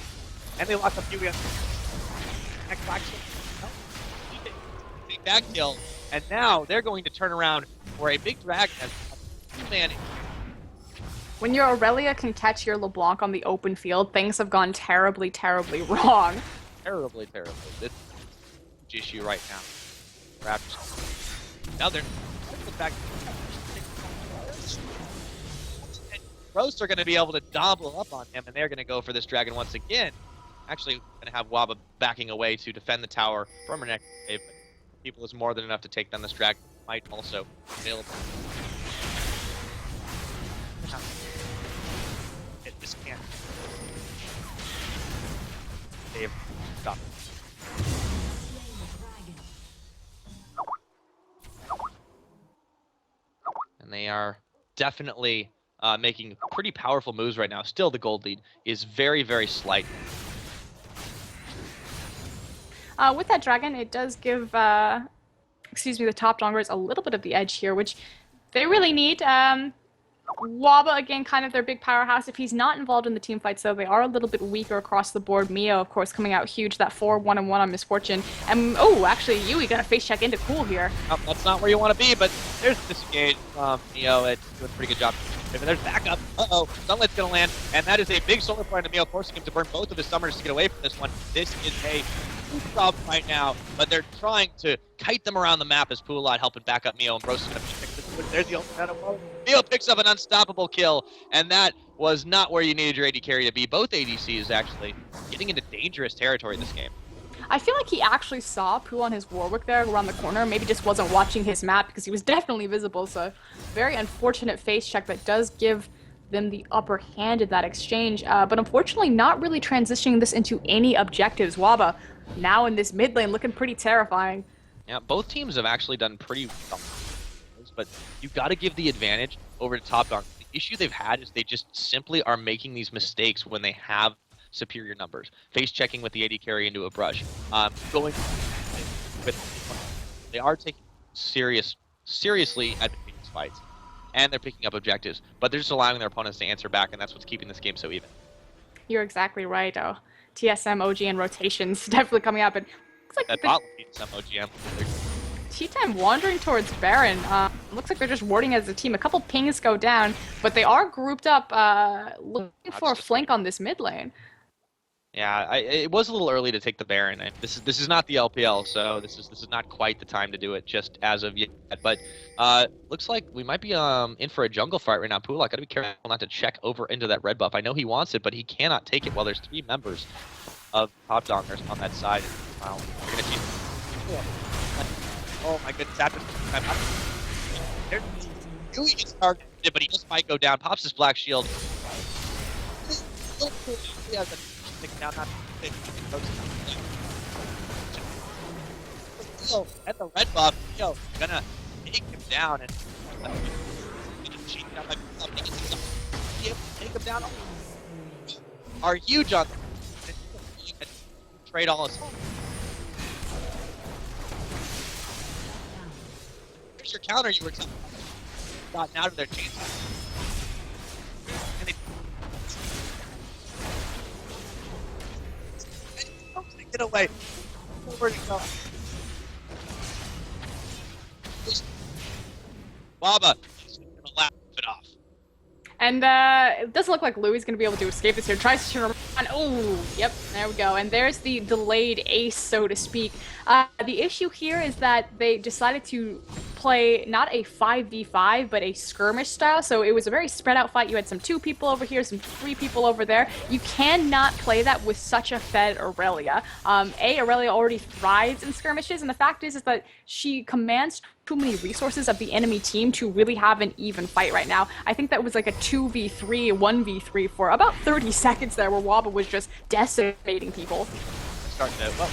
And they lock up Huey on next action. Big back kill. And now they're going to turn around for a big Dragon as a 2-man. When your Aurelia can catch your LeBlanc on the open field, things have gone terribly, terribly wrong. Terribly, terribly. This is a huge issue right now. Raptors. Now they're back. Roast are going to be able to double up on him, and they're going to go for this Dragon once again. Actually, going to have Waba backing away to defend the tower from her next wave. People is more than enough to take down this Dragon. Might also available. This can't. They've got it. And they are definitely making pretty powerful moves right now. Still, the gold lead is very, very slight. With that Dragon, it does give, excuse me, the top donglers a little bit of the edge here, which they really need. Waba, again, kind of their big powerhouse. If he's not involved in the team fights, though, they are a little bit weaker across the board. Mio, of course, coming out huge, that 4-1-1 on Misfortune. And, oh, actually, Yui gonna face check into Cool here. That's not where you want to be, but there's disengage from Mio. It's doing a pretty good job. And there's backup. Uh-oh, Sunlight's gonna land, and that is a big solar flare into Mio, forcing him to burn both of his summoners to get away from this one. This is a huge problem right now, but they're trying to kite them around the map as Poolot helping back up Mio, and Bros is gonna pick this. There's the ultimate. Mio picks up an unstoppable kill, and that was not where you needed your AD carry to be. Both ADCs actually getting into dangerous territory this game. I feel like he actually saw Pooh on his Warwick there around the corner, maybe just wasn't watching his map because he was definitely visible, so very unfortunate face check that does give them the upper hand in that exchange, but unfortunately not really transitioning this into any objectives. Waba now in this mid lane looking pretty terrifying. Yeah, both teams have actually done pretty well, but you've got to give the advantage over to Top Dog. The issue they've had is they just simply are making these mistakes when they have superior numbers. Face checking with the AD carry into a brush. Going with, they are taking seriously advantageous fights, and they're picking up objectives, but they're just allowing their opponents to answer back, and that's what's keeping this game so even. You're exactly right. Oh, TSM, OGN rotations definitely coming up, and looks like that bot beats some OGM. Tea Time wandering towards Baron. Looks like they're just warding as a team. A couple pings go down, but they are grouped up, looking for a flank on this mid lane. Yeah, it was a little early to take the Baron. This is not the LPL, so this is not quite the time to do it just as of yet. But looks like we might be in for a jungle fight right now. Pulak, gotta be careful not to check over into that red buff. I know he wants it, but he cannot take it while there's 3 members of Top Dongers on that side. Wow, they're gonna cheat. Oh my goodness, after there's Yui gets targeted, but he just might go down. Pops his black shield. He has a now not at the red buff, gonna take him down and cheat down by take him down. Are huge on trade all his. Here's your counter you were talking about. Gotten out of their chances. And they get away. Where'd he go? Waba is gonna laugh it off. And it doesn't look like Louis is going to be able to escape this here. Tries to turn around. Oh, yep, there we go. And there's the delayed ace, so to speak. The issue here is that they decided to play not a 5v5, but a skirmish style. So it was a very spread out fight. You had some 2 people over here, some 3 people over there. You cannot play that with such a fed Aurelia. Aurelia already thrives in skirmishes, and the fact is that she commands too many resources of the enemy team to really have an even fight right now. I think that was like a 2v3, 1v3 for about 30 seconds there, where Waba was just decimating people. Starting to, well,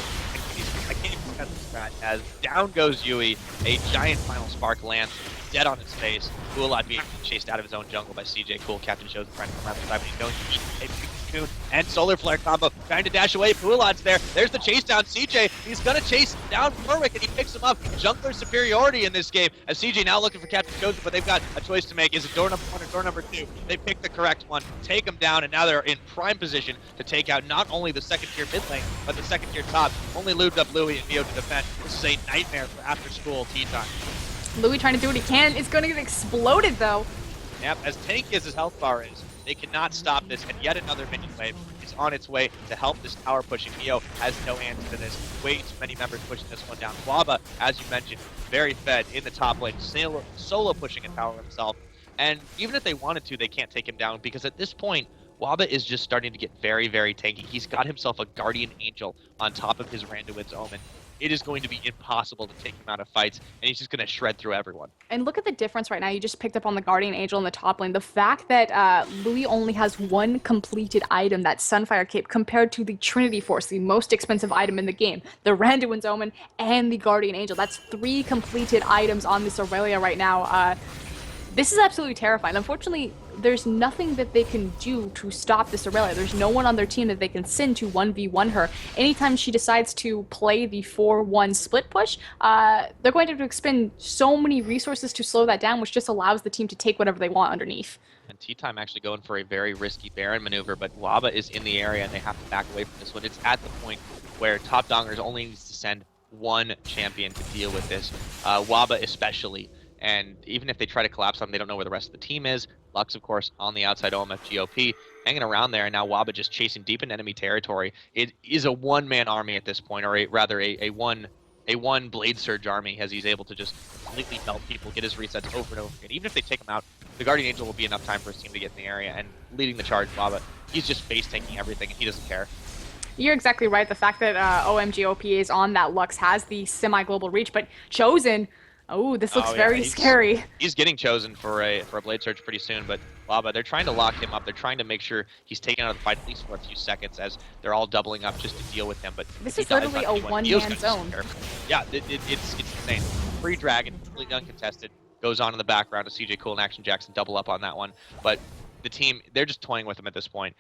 I can't even cut this match as down goes Yui. A giant final spark lands dead on his face. Pualad being chased out of his own jungle by CJ Cool. Captain shows the friend from the side, but he's going to eat a cocoon and solar flare combo. Trying to dash away. Pualad's there. There's the chase down. CJ, he's going to chase down Furwick, and he picks him up. Jungler superiority in this game as CJ now looking for Captain Chosen, but they've got a choice to make. Is it door number 1 or door number 2? They pick the correct one, take him down, and now they're in prime position to take out not only the second tier mid lane, but the second tier top. Only lubed up Louis and Neo to defend. This is a nightmare for after school tea time. Louis trying to do what he can. It's going to get exploded, though. Yep, as tanky as his health bar is, they cannot stop this, and yet another minion wave is on its way to help this tower pushing. Neo has no answer to this. Way too many members pushing this one down. Waba, as you mentioned, very fed in the top lane, solo pushing a tower himself. And even if they wanted to, they can't take him down, because at this point, Waba is just starting to get very, very tanky. He's got himself a Guardian Angel on top of his Randuin's Omen. It is going to be impossible to take him out of fights, and he's just going to shred through everyone. And look at the difference right now. You just picked up on the Guardian Angel in the top lane. The fact that Louis only has 1 completed item, that Sunfire Cape, compared to the Trinity Force, the most expensive item in the game, the Randuin's Omen, and the Guardian Angel. That's 3 completed items on this Aurelia right now. This is absolutely terrifying. Unfortunately, there's nothing that they can do to stop this Aurelia. There's no one on their team that they can send to 1v1 her. Anytime she decides to play the 4-1 split push, they're going to have to expend so many resources to slow that down, which just allows the team to take whatever they want underneath. And Tea Time actually going for a very risky Baron maneuver, but Waba is in the area and they have to back away from this one. It's at the point where Top Dongers only needs to send 1 champion to deal with this, Waba especially. And even if they try to collapse them, they don't know where the rest of the team is. Lux, of course, on the outside, OMF GOP, hanging around there, and now Waba just chasing deep into enemy territory. It is a one-man army at this point, or rather a one Blade Surge army, as he's able to just completely melt people, get his resets over and over again. Even if they take him out, the Guardian Angel will be enough time for his team to get in the area, and leading the charge, Waba, he's just base-tanking everything, and he doesn't care. You're exactly right. The fact that OMGOP is on that Lux has the semi-global reach, but Chosen... Oh, this looks very scary. He's getting chosen for a Blade Surge pretty soon, but Waba, they're trying to lock him up. They're trying to make sure he's taken out of the fight at least for a few seconds as they're all doubling up just to deal with him. But this is literally a one-man zone. Yeah, it's insane. Free Dragon, completely uncontested, goes on in the background. CJ Cool and Action Jackson double up on that one. But the team, they're just toying with him at this point.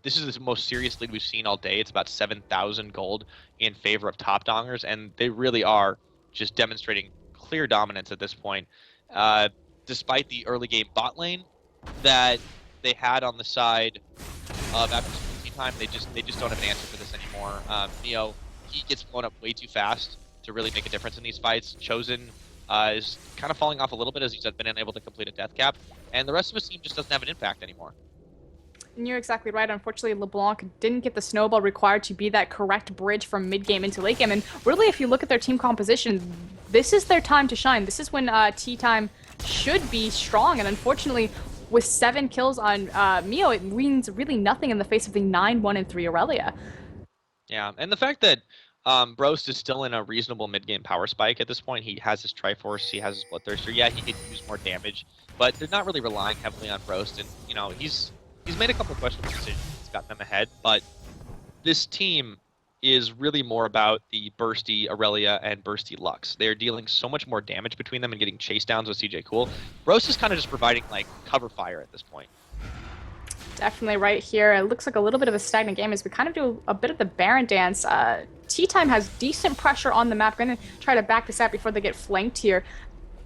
This is the most serious lead we've seen all day. It's about 7,000 gold in favor of Top Dongers, and they really are just demonstrating clear dominance at this point, despite the early game bot lane that they had on the side of after Tea Time. They just don't have an answer for this anymore. Neo, he gets blown up way too fast to really make a difference in these fights. Chosen is kind of falling off a little bit as he's been unable to complete a death cap, and the rest of his team just doesn't have an impact anymore. And you're exactly right. Unfortunately, LeBlanc didn't get the snowball required to be that correct bridge from mid-game into late game. And really, if you look at their team composition, this is their time to shine. This is when Tea Time should be strong. And unfortunately, with 7 kills on Mio, it means really nothing in the face of the 9-1-3 Aurelia. Yeah, and the fact that Brost is still in a reasonable mid-game power spike at this point. He has his Triforce, he has his Bloodthirster. Yeah, he could use more damage, but they're not really relying heavily on Brost. And, you know, he's made a couple of questionable decisions. He's got them ahead, but this team is really more about the bursty Aurelia and bursty Lux. They're dealing so much more damage between them and getting chase downs with CJ Cool. Brost is kind of just providing, like, cover fire at this point. Definitely right here. It looks like a little bit of a stagnant game as we kind of do a bit of the Baron dance. Tea Time has decent pressure on the map. Going to try to back this out before they get flanked here.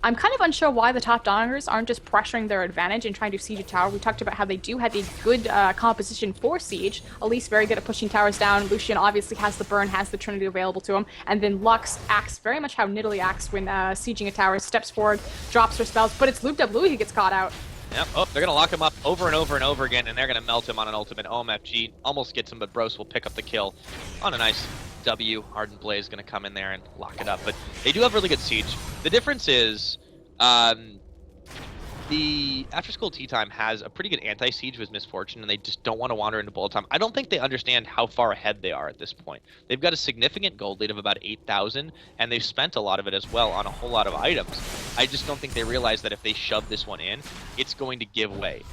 I'm kind of unsure why the Top Dongers aren't just pressuring their advantage and trying to siege a tower. We talked about how they do have a good composition for siege. Elise very good at pushing towers down. Lucian obviously has the burn, has the Trinity available to him. And then Lux acts very much how Nidalee acts when sieging a tower. Steps forward, drops her spells, but it's looped up Louis who gets caught out. Yep. Oh, they're going to lock him up over and over and over again, and they're going to melt him on an ultimate. OMFG almost gets him, but Bros will pick up the kill on a nice W, Ardent Blaze, going to come in there and lock it up. But they do have really good siege. The difference is the After School Tea Time has a pretty good anti-siege with Misfortune, and they just don't want to wander into bullet time. I don't think they understand how far ahead they are at this point. They've got a significant gold lead of about 8,000, and they've spent a lot of it as well on a whole lot of items. I just don't think they realize that if they shove this one in, it's going to give way.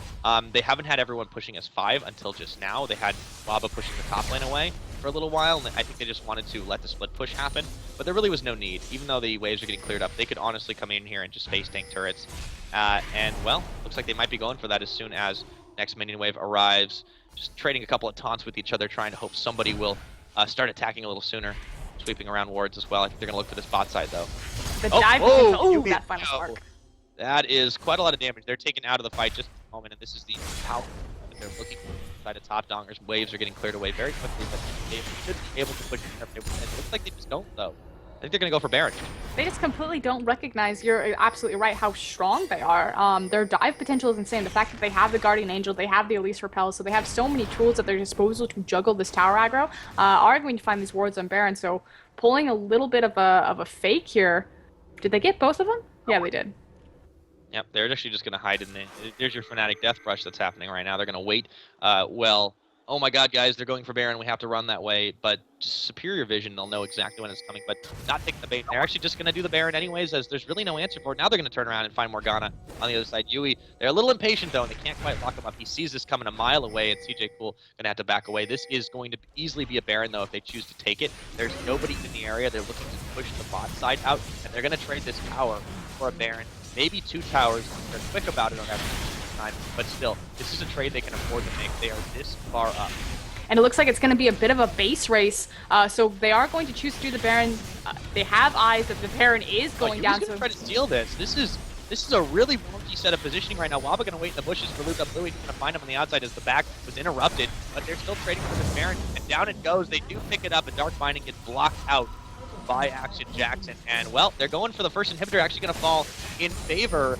They haven't had everyone pushing S5 until just now. They had Waba pushing the top lane away for a little while, and I think they just wanted to let the split push happen, but there really was no need. Even though the waves are getting cleared up, they could honestly come in here and just space tank turrets. And, well, looks like they might be going for that as soon as next minion wave arrives. Just trading a couple of taunts with each other, trying to hope somebody will start attacking a little sooner. Sweeping around wards as well. I think they're going to look for this bot side, though. The dive potential. That final spark. That is quite a lot of damage. They're taken out of the fight just in a moment, and this is the power that they're looking for inside of top dongers. Waves are getting cleared away very quickly, but they should be able to push it. It looks like they just don't, though. I think they're going to go for Baron. They just completely don't recognize, you're absolutely right, how strong they are. Their dive potential is insane. The fact that they have the Guardian Angel, they have the Elise Repel, so they have so many tools at their disposal to juggle this tower aggro, are going to find these wards on Baron, so pulling a little bit of a fake here. Did they get both of them? Yeah, they did. Yep, they're actually just going to hide in the... There's your Fnatic Death Brush that's happening right now. They're going to wait. Well, oh my god, guys, they're going for Baron. We have to run that way. But just superior vision, they'll know exactly when it's coming. But not taking the bait. They're actually just going to do the Baron anyways, as there's really no answer for it. Now they're going to turn around and find Morgana on the other side. Yui, they're a little impatient, though, and they can't quite lock him up. He sees this coming a mile away, and CJ Cool going to have to back away. This is going to easily be a Baron, though, if they choose to take it. There's nobody in the area. They're looking to push the bot side out, and they're going to trade this tower for a Baron. Maybe 2 towers. They're quick about it on that time, but still, this is a trade they can afford to make. They are this far up. And it looks like it's going to be a bit of a base race, so they are going to choose to do the Baron. They have eyes that the Baron is going down. So try to steal this. This is a really wonky set of positioning right now. Waba going to wait in the bushes for Luke up Louis. He's going to find him on the outside as the back was interrupted, but they're still trading for the Baron, and down it goes. They do pick it up, and Dark Binding gets blocked out by Action Jackson, and well, they're going for the first inhibitor, actually going to fall in favor.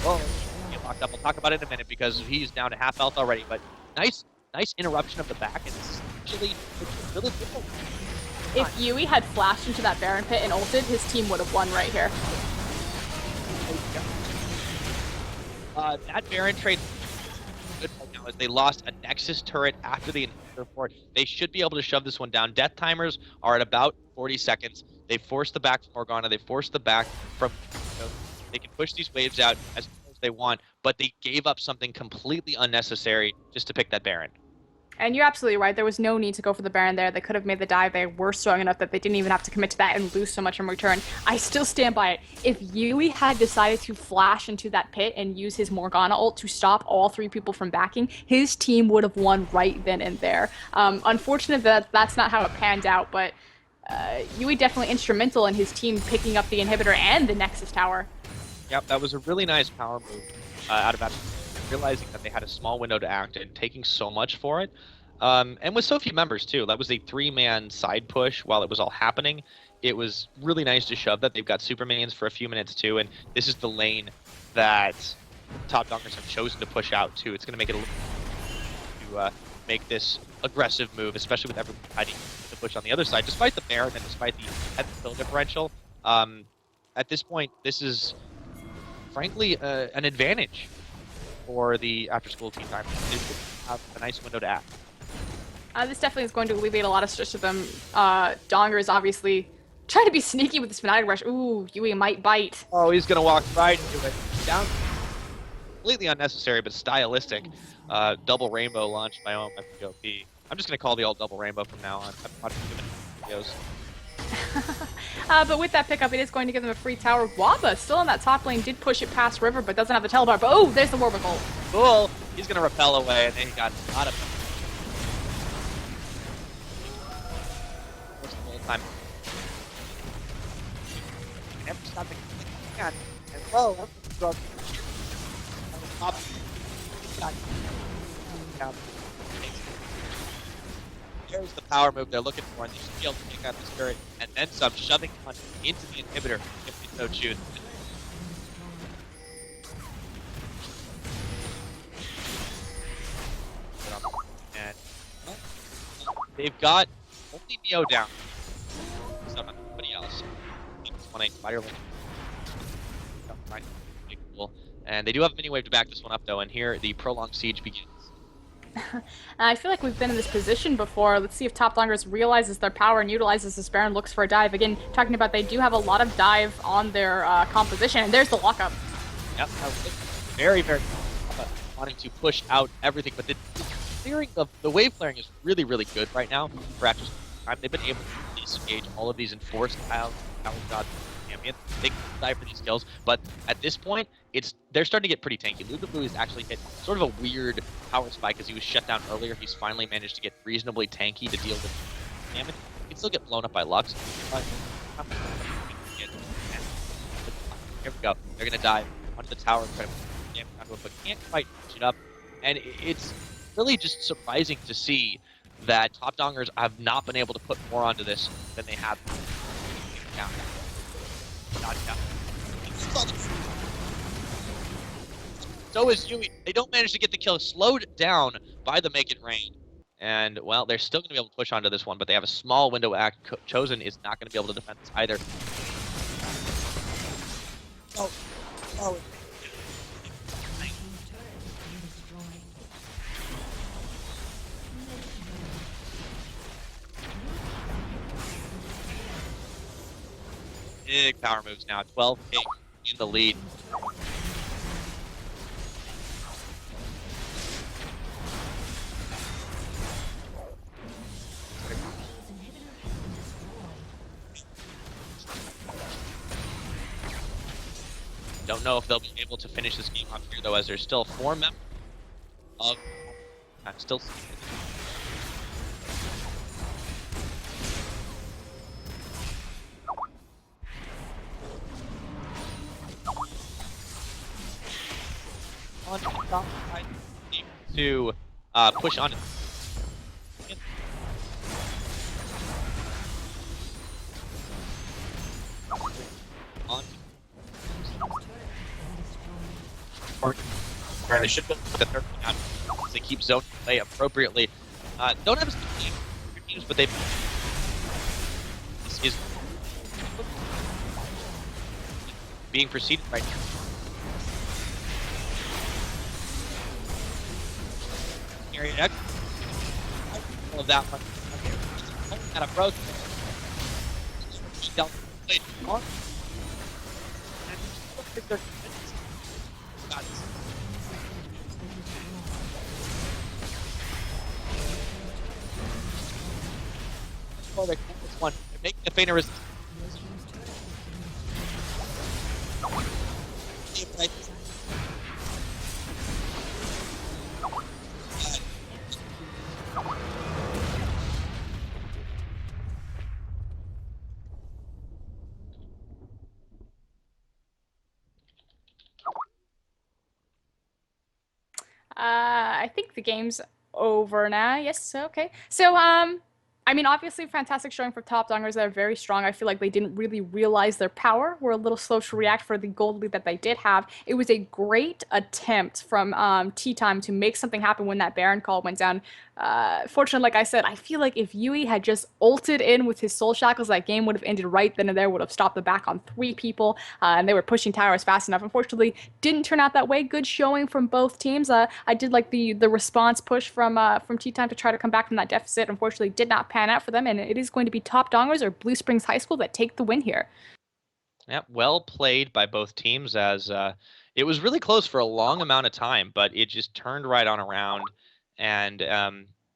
Oh, get locked up. We'll talk about it in a minute because he's down to half health already, but nice interruption of the back, and this is actually really difficult. If Yui had flashed into that Baron pit and ulted, his team would have won right here. That Baron trade good right now as they lost a Nexus turret after the inhibitor port. They should be able to shove this one down. Death timers are at about 40 seconds. They forced the back from Morgana. They forced the back from... They can push these waves out as they want, but they gave up something completely unnecessary just to pick that Baron. And you're absolutely right. There was no need to go for the Baron there. They could have made the dive. They were strong enough that they didn't even have to commit to that and lose so much in return. I still stand by it. If Yui had decided to flash into that pit and use his Morgana ult to stop all 3 people from backing, his team would have won right then and there. Unfortunate that that's not how it panned out, but Yui definitely instrumental in his team picking up the inhibitor and the Nexus tower. Yep, that was a really nice power move out of that. Realizing that they had a small window to act and taking so much for it. And with so few members, too. That was a 3-man side push while it was all happening. It was really nice to shove that. They've got super minions for a few minutes, too. And this is the lane that top dongers have chosen to push out, too. It's going to make it a little to make this aggressive move, especially with everyone hiding the push on the other side. Despite the Baron and despite the head skill differential, at this point, this is, frankly, an advantage for the after-school Tea Time. They have a nice window to act. This definitely is going to alleviate a lot of stress to them. Donger is obviously trying to be sneaky with this Fnatic Rush. Ooh, Yui might bite. Oh, he's going to walk right into it. Down. Completely unnecessary, but stylistic. Double Rainbow launched by OMFGOP. I'm just going to call the alt Double Rainbow from now on. I'm watching too many videos. But with that pickup, it is going to give them a free tower. Waba, still in that top lane, did push it past River, but doesn't have the teleport. But oh, there's the Warwick ult. Cool. He's going to repel away, and then he got a lot of time. Never stop the and whoa, there's the power move they're looking for, and they should be able to take out this turret and then some, shoving one into the inhibitor if they so choose. And they've got only Neo down. stuff on anybody else. On a spider and they do have a mini wave to back this one up though, and here the prolonged siege begins. I feel like we've been in this position before. Let's see if Top Dongers realizes their power and utilizes this Baron, looks for a dive. Again, talking about they do have a lot of dive on their composition, and there's the lockup. Yep, very, very wanting to push out everything, but the clearing of the wave clearing is really, really good right now for Actors. They've been able to disengage all of these enforced tiles, power shots, champions. They can die for kills, but at this point, they're starting to get pretty tanky. Lugablue has actually hit sort of a weird power spike as he was shut down earlier. He's finally managed to get reasonably tanky to deal with damage. He can still get blown up by Lux, but here we go. They're gonna dive onto the tower, try to put damage onto it, but can't quite push it up. And it's really just surprising to see that Top Dongers have not been able to put more onto this than they have. So is Yui. They don't manage to get the kill, slowed down by the Make It Rain. And, well, they're still going to be able to push onto this one, but they have a small window act. Chosen is not going to be able to defend this either. Oh. Big power moves now. 12 ping in the lead. Don't know if they'll be able to finish this game off here, though, as there's still 4 members of... I'm still... to push on it. They should put the third one out. They keep zone play appropriately. Don't have as many teams, but they. This is being preceded right now. Area X. All of that one. At a broke. Oh, they this one. They're making a feint of resistance. I think the game's over now. Yes, okay. So, I mean, obviously, fantastic showing for Top Dongers. They're very strong. I feel like they didn't really realize their power. Were a little slow to react for the gold lead that they did have. It was a great attempt from Tea Time to make something happen when that Baron call went down. Fortunately, like I said, I feel like if Yui had just ulted in with his Soul Shackles, that game would have ended right then and there, would have stopped the back on 3 people, and they were pushing towers fast enough. Unfortunately, didn't turn out that way. Good showing from both teams. I did like the response push from Tea Time to try to come back from that deficit. Unfortunately, did not pan out for them, and it is going to be Top Dongers or Blue Springs High School that take the win here. Yeah, well played by both teams, as it was really close for a long amount of time, but it just turned right on around. And,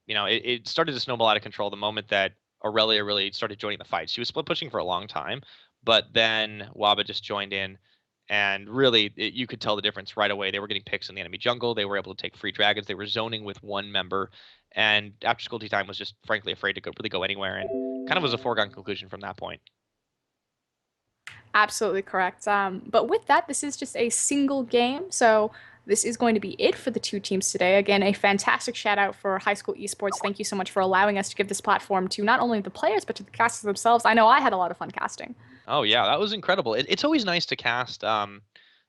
you know, it started to snowball out of control the moment that Aurelia really started joining the fight. She was split pushing for a long time, but then Waba just joined in, and really, you could tell the difference right away. They were getting picks in the enemy jungle. They were able to take free dragons. They were zoning with 1 member, and After School Tea Time was just frankly afraid to really go anywhere, and kind of was a foregone conclusion from that point. Absolutely correct. But with that, this is just a single game, so this is going to be it for the 2 teams today. Again, a fantastic shout out for High School Esports. Thank you so much for allowing us to give this platform to not only the players, but to the casters themselves. I know I had a lot of fun casting. Oh, yeah, that was incredible. It's always nice to cast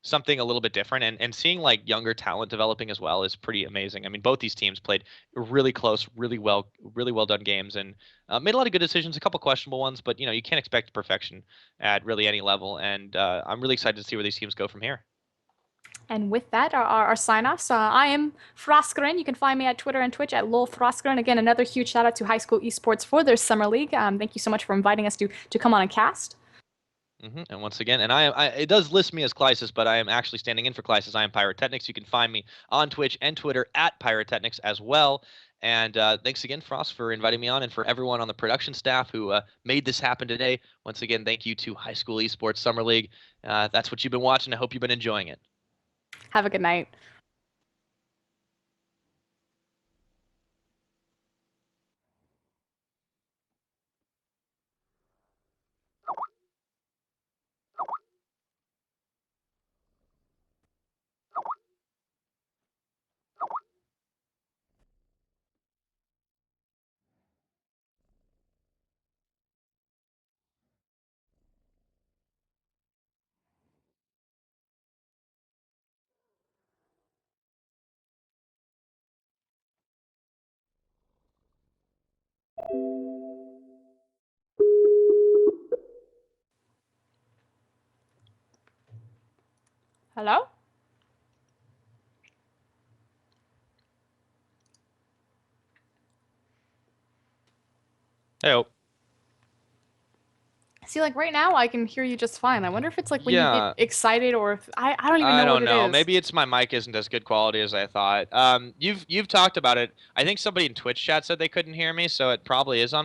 something a little bit different, and seeing like younger talent developing as well is pretty amazing. I mean, both these teams played really close, really well done games, and made a lot of good decisions, a couple questionable ones, but you can't expect perfection at really any level, and I'm really excited to see where these teams go from here. And with that, our sign-offs. I am Froskeren. You can find me at Twitter and Twitch at lol Froskeren. Again, another huge shout out to High School Esports for their summer league. Thank you so much for inviting us to come on and cast. And once again, and it does list me as Clysis, but I am actually standing in for Clysis. I am Pyrotechnics. You can find me on Twitch and Twitter at Pyrotechnics as well. And thanks again, Frost, for inviting me on, and for everyone on the production staff who made this happen today. Once again, thank you to High School Esports Summer League. That's what you've been watching. I hope you've been enjoying it. Have a good night. Hello? Hey, See, like right now, I can hear you just fine. I wonder if it's like when you yeah. get excited, or if I don't even I know what don't it know. is. Maybe it's my mic isn't as good quality as I thought. You've talked about it. I think somebody in Twitch chat said they couldn't hear me, so it probably is on my